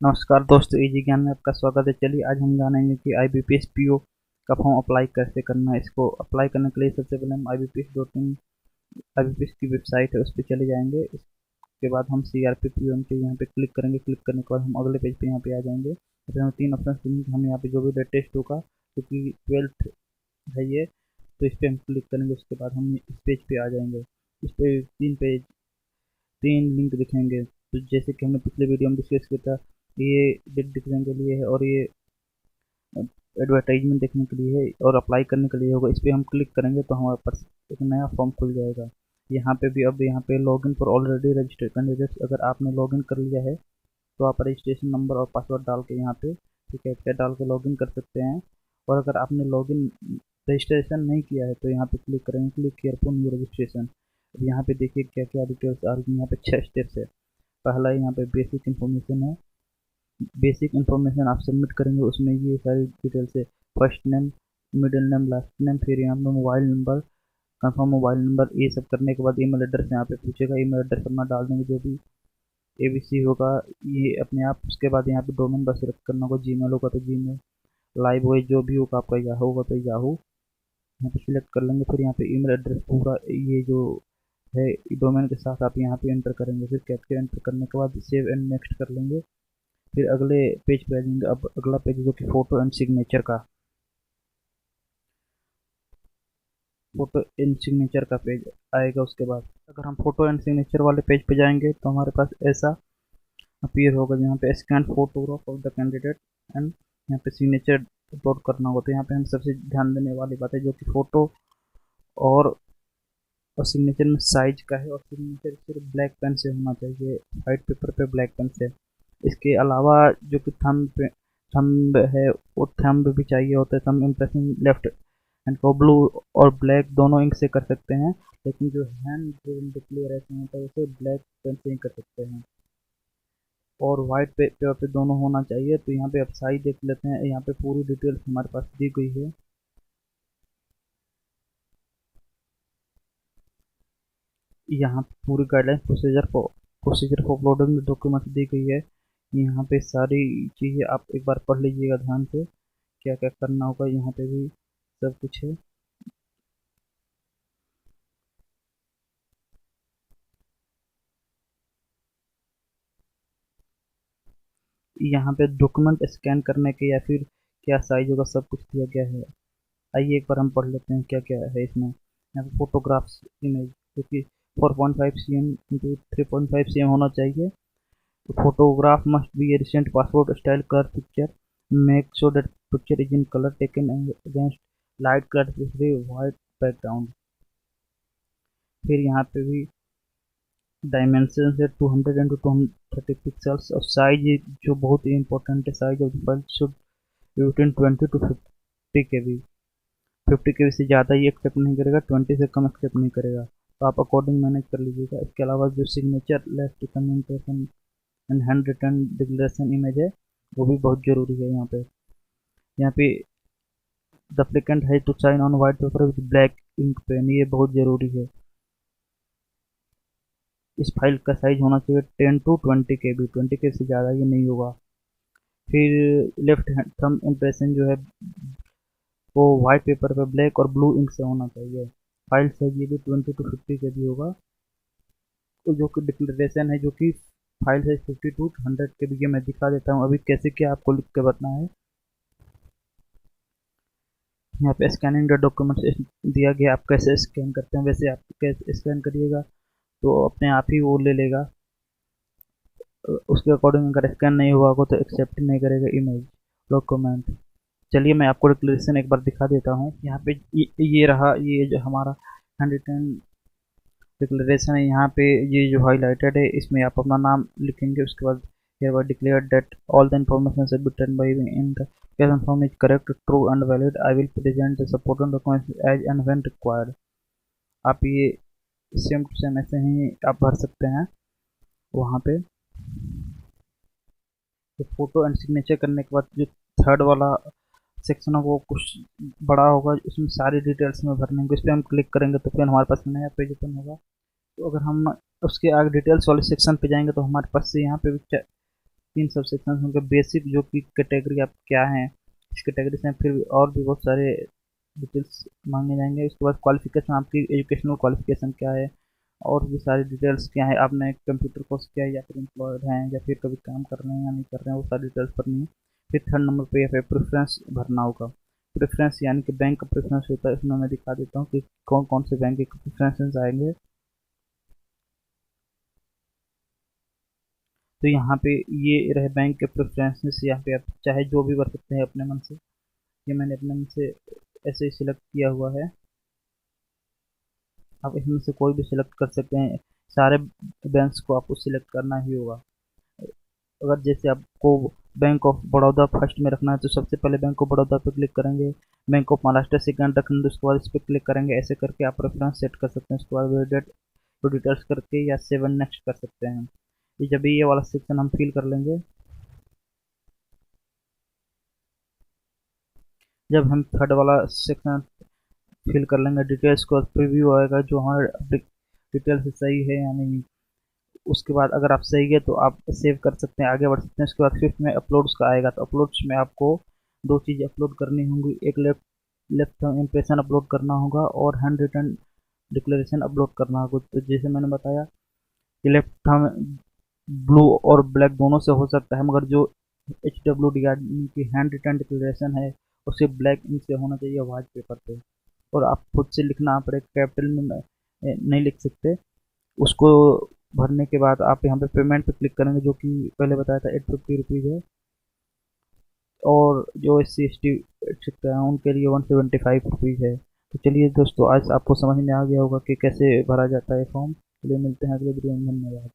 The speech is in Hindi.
नमस्कार दोस्तों, इजी ज्ञान में आपका स्वागत है। चलिए आज हम जानेंगे कि IBPS PO का फॉर्म अप्लाई कैसे करना है। इसको अप्लाई करने के लिए सबसे पहले हम IBPS की वेबसाइट है उस पर चले जाएंगे। इसके बाद हम CRP PO के यहाँ पे क्लिक करेंगे। क्लिक करने के बाद हम अगले पेज पे यहाँ पे आ जाएंगे। फिर हमें 3 ऑप्शन देंगे। हम यहाँ पे जो भी टेस्ट होगा क्योंकि 12th है ये, तो इस पर हम क्लिक करेंगे। उसके बाद हम इस पेज पे आ जाएंगे। इस पे 3 लिंक दिखेंगे। तो जैसे कि हमने पिछले वीडियो में डिस्कस किया था, ये बिल दिखने के लिए है और ये एडवर्टाइजमेंट देखने के लिए है और अप्लाई करने के लिए होगा। इस पर हम क्लिक करेंगे तो हमारे पास एक नया फॉर्म खुल जाएगा। यहाँ पे भी अब यहाँ पे login for already registered candidates, अगर आपने लॉगिन कर लिया है तो आप रजिस्ट्रेशन नंबर और पासवर्ड डाल के यहाँ पे ठीक है डाल के लॉगिन कर सकते हैं। और अगर आपने लॉगिन रजिस्ट्रेशन नहीं किया है तो यहाँ पे क्लिक करेंगे, click care for new registration. अब यहाँ पे देखिए क्या क्या डिटेल्स आ रही है। यहाँ पे 6 स्टेप्स है। पहला यहाँ पे बेसिक इन्फॉर्मेशन है। बेसिक इन्फॉर्मेशन आप सबमिट करेंगे, उसमें ये सारी डिटेल्स है। First name, middle name, last name, फिर यहाँ पे mobile number, confirm mobile number. ये सब करने के बाद ईमेल एड्रेस यहाँ पे पूछेगा। ईमेल एड्रेस अपना डाल देंगे जो भी ABC होगा ये अपने आप। उसके बाद यहाँ पे डोमेन बस सिलेक्ट करना होगा। जीमेल होगा तो जीमेल, लाइव वॉइस जो भी होगा आपका याहू होगा तो याहू यहाँ पे सिलेक्ट कर लेंगे। फिर यहाँ पे ईमेल एड्रेस पूरा ये जो है डोमेन के साथ आप यहाँ पे एंटर करेंगे। फिर कैप्चा एंटर करने के बाद सेव एंड नेक्स्ट कर लेंगे। फिर अगले पेज पे आ जाएंगे। अब अगला पेज जो कि फोटो एंड सिग्नेचर का पेज आएगा। उसके बाद अगर हम फोटो एंड सिग्नेचर वाले पेज पे जाएंगे तो हमारे पास ऐसा अपीयर होगा जहाँ पे scan photograph of the candidate and यहाँ पे सिग्नेचर अपलोड करना होगा। तो यहाँ पे हम सबसे ध्यान देने वाली बात है जो कि फोटो और सिग्नेचर में साइज का है। और सिग्नेचर सिर्फ ब्लैक पेन से होना चाहिए, वाइट पेपर पे ब्लैक पेन से। इसके अलावा जो कि थंब है वो थंब भी चाहिए होता है। थंब इम्प्रेशन लेफ्ट हैंड को ब्लू और ब्लैक दोनों इंक से कर सकते हैं, लेकिन जो हैंड डिक्लेरेशन होता है उसे ब्लैक पेन से ही कर सकते हैं। और वाइट पेपर पे दोनों होना चाहिए। तो यहाँ पे आप साइज देख लेते हैं। यहाँ पे पूरी डिटेल्स हमारे पास दी गई है। यहाँ पूरी guideline procedure for uploading document दी गई है। यहाँ पे सारी चीज़ें आप एक बार पढ़ लीजिएगा ध्यान से, क्या क्या करना होगा। यहाँ पे भी सब कुछ है। यहाँ पे डॉक्यूमेंट स्कैन करने के या फिर क्या साइज होगा सब कुछ दिया गया है। आइए एक बार हम पढ़ लेते हैं क्या क्या है इसमें। यहाँ पे फोटोग्राफ्स इमेज जो कि 4.5 cm इंटू 3.5 cm होना चाहिए। Photograph must be a recent passport style color picture. Make sure that picture is in color taken against light color white background. फिर यहाँ पे भी डायमेंशन है 200 इंटू 230 पिक्सल्स। और साइज जो बहुत ही इंपॉर्टेंट है, size of file should between 20 to 50 KB। 50 KB से ज़्यादा ये एक्सेप्ट नहीं करेगा, 20 से कम एक्सेप्ट नहीं करेगा। तो आप अकॉर्डिंग मैनेज कर लीजिएगा। इसके अलावा जो signature left communication and handwritten declaration image है वो भी बहुत ज़रूरी है। यहाँ पे द एप्लीकेंट है to sign on white paper with black ink pen, ये बहुत ज़रूरी है। इस फाइल का साइज होना चाहिए 10 टू 20 KB। 20 KB से ज़्यादा ये नहीं होगा। फिर लेफ्ट हैंड थंब इम्प्रेशन जो है वो वाइट पेपर पे ब्लैक और ब्लू इंक से होना चाहिए। फाइल साइज ये भी 20 टू 50 KB होगा। तो जो कि डिक्लेरेशन है जो कि फाइल साइज 50 टू 100 KB की मैं दिखा देता हूँ अभी कैसे क्या आपको लिख के बताना है। यहाँ पे स्कैनिंग द डॉक्यूमेंट्स दिया गया, आप कैसे स्कैन करते हैं वैसे आप कैसे स्कैन करिएगा तो अपने आप ही वो ले लेगा। उसके अकॉर्डिंग अगर स्कैन नहीं हुआ होगा तो एक्सेप्ट नहीं करेगा इमेज डॉक्यूमेंट। चलिए मैं आपको डिक्लेरेशन एक बार दिखा देता हूँ। यहाँ पे ये रहा, ये जो हमारा 110 डिक्लेरेशन है। यहाँ पे ये जो हाईलाइटेड है इसमें आप अपना नाम लिखेंगे। उसके बाद hereby declared that all the information submitted by me in the case form is correct, true and valid. I will present the supporting documents as and when required. आप ये सेम टू सेम ऐसे ही आप भर सकते हैं वहाँ पे। तो फोटो एंड सिग्नेचर करने के बाद जो थर्ड वाला सेक्शन है वो कुछ बड़ा होगा, उसमें सारी डिटेल्स में भरने होंगे। इस पर हम क्लिक करेंगे तो फिर हमारे पास नया पेज ओपन होगा। तो अगर हम उसके आगे डिटेल्स वाले सेक्शन पे जाएंगे तो हमारे पास से यहाँ पे 3 सब सेक्शन होंगे। बेसिक जो कि कैटेगरी आप क्या हैं इस कैटेगरी से, फिर और भी बहुत सारे डिटेल्स मांगे जाएंगे। उसके बाद क्वालिफिकेशन, आपकी एजुकेशनल क्वालिफिकेशन क्या है, और भी सारी डिटेल्स क्या है, आपने कंप्यूटर कोर्स किया है या फिर एम्प्लॉयड हैं या फिर कभी काम कर रहे हैं या नहीं कर रहे हैं, वो सारी डिटेल्स भरनी है। फिर थर्ड नंबर पे है प्रेफरेंस भरना होगा। प्रेफरेंस यानी कि बैंक का प्रेफरेंस होता है, इसमें मैं दिखा देता हूँ कि कौन कौन से बैंक के प्रेफरेंसेस आएंगे। तो यहाँ पे ये रहे बैंक के प्रेफरेंसेस। यहाँ पे आप चाहे जो भी भर सकते हैं अपने मन से। ये मैंने अपने मन से ऐसे ही सिलेक्ट किया हुआ है, आप इसमें से कोई भी सिलेक्ट कर सकते हैं। सारे बैंक्स को आपको सिलेक्ट करना ही होगा। अगर जैसे आपको बैंक ऑफ बड़ौदा फर्स्ट में रखना है तो सबसे पहले बैंक ऑफ बड़ौदा पे क्लिक करेंगे। बैंक ऑफ महाराष्ट्र सेकंड रखना है तो उसके बाद इस पर क्लिक करेंगे। ऐसे करके आप रेफरेंस सेट कर सकते हैं। उसके बाद वेलिडेट टू डिटेल्स करके या 7 नेक्स्ट कर सकते हैं। ये जब ये वाला सेक्शन हम फिल कर लेंगे, जब हम थर्ड वाला सेक्शन फिल कर लेंगे डिटेल्स को, प्रीव्यू आएगा जो हमारे डिटेल्स सही है या नहीं। उसके बाद अगर आप सही है तो आप सेव कर सकते हैं, आगे बढ़ सकते हैं। उसके बाद फिफ्थ में अपलोड्स का आएगा, तो अपलोड्स में आपको दो चीज़ अपलोड करनी होंगी। एक लेफ्ट लेफ्ट इम्प्रेशन अपलोड करना होगा और हैंड रिटन डिक्लेरेशन अपलोड करना होगा। तो जैसे मैंने बताया कि लेफ्ट हम ब्लू और ब्लैक दोनों से हो सकता है, मगर जो HWD की हैंड रिटन डिक्लेरेशन है उसे ब्लैक इंक से होना चाहिए व्हाइट पेपर पे। और आप खुद से लिखना आप कैपिटल में नहीं लिख सकते। उसको भरने के बाद आप यहाँ पे पेमेंट पे क्लिक करेंगे, जो कि पहले बताया था 850 रुपीज़ है। और जो SC ST सकते हैं उनके लिए 175 रुपीज़ है। तो चलिए दोस्तों, आज आपको समझ में आ गया होगा कि कैसे भरा जाता है फॉर्म। चलिए मिलते हैं अगले वीडियो में, धन्यवाद।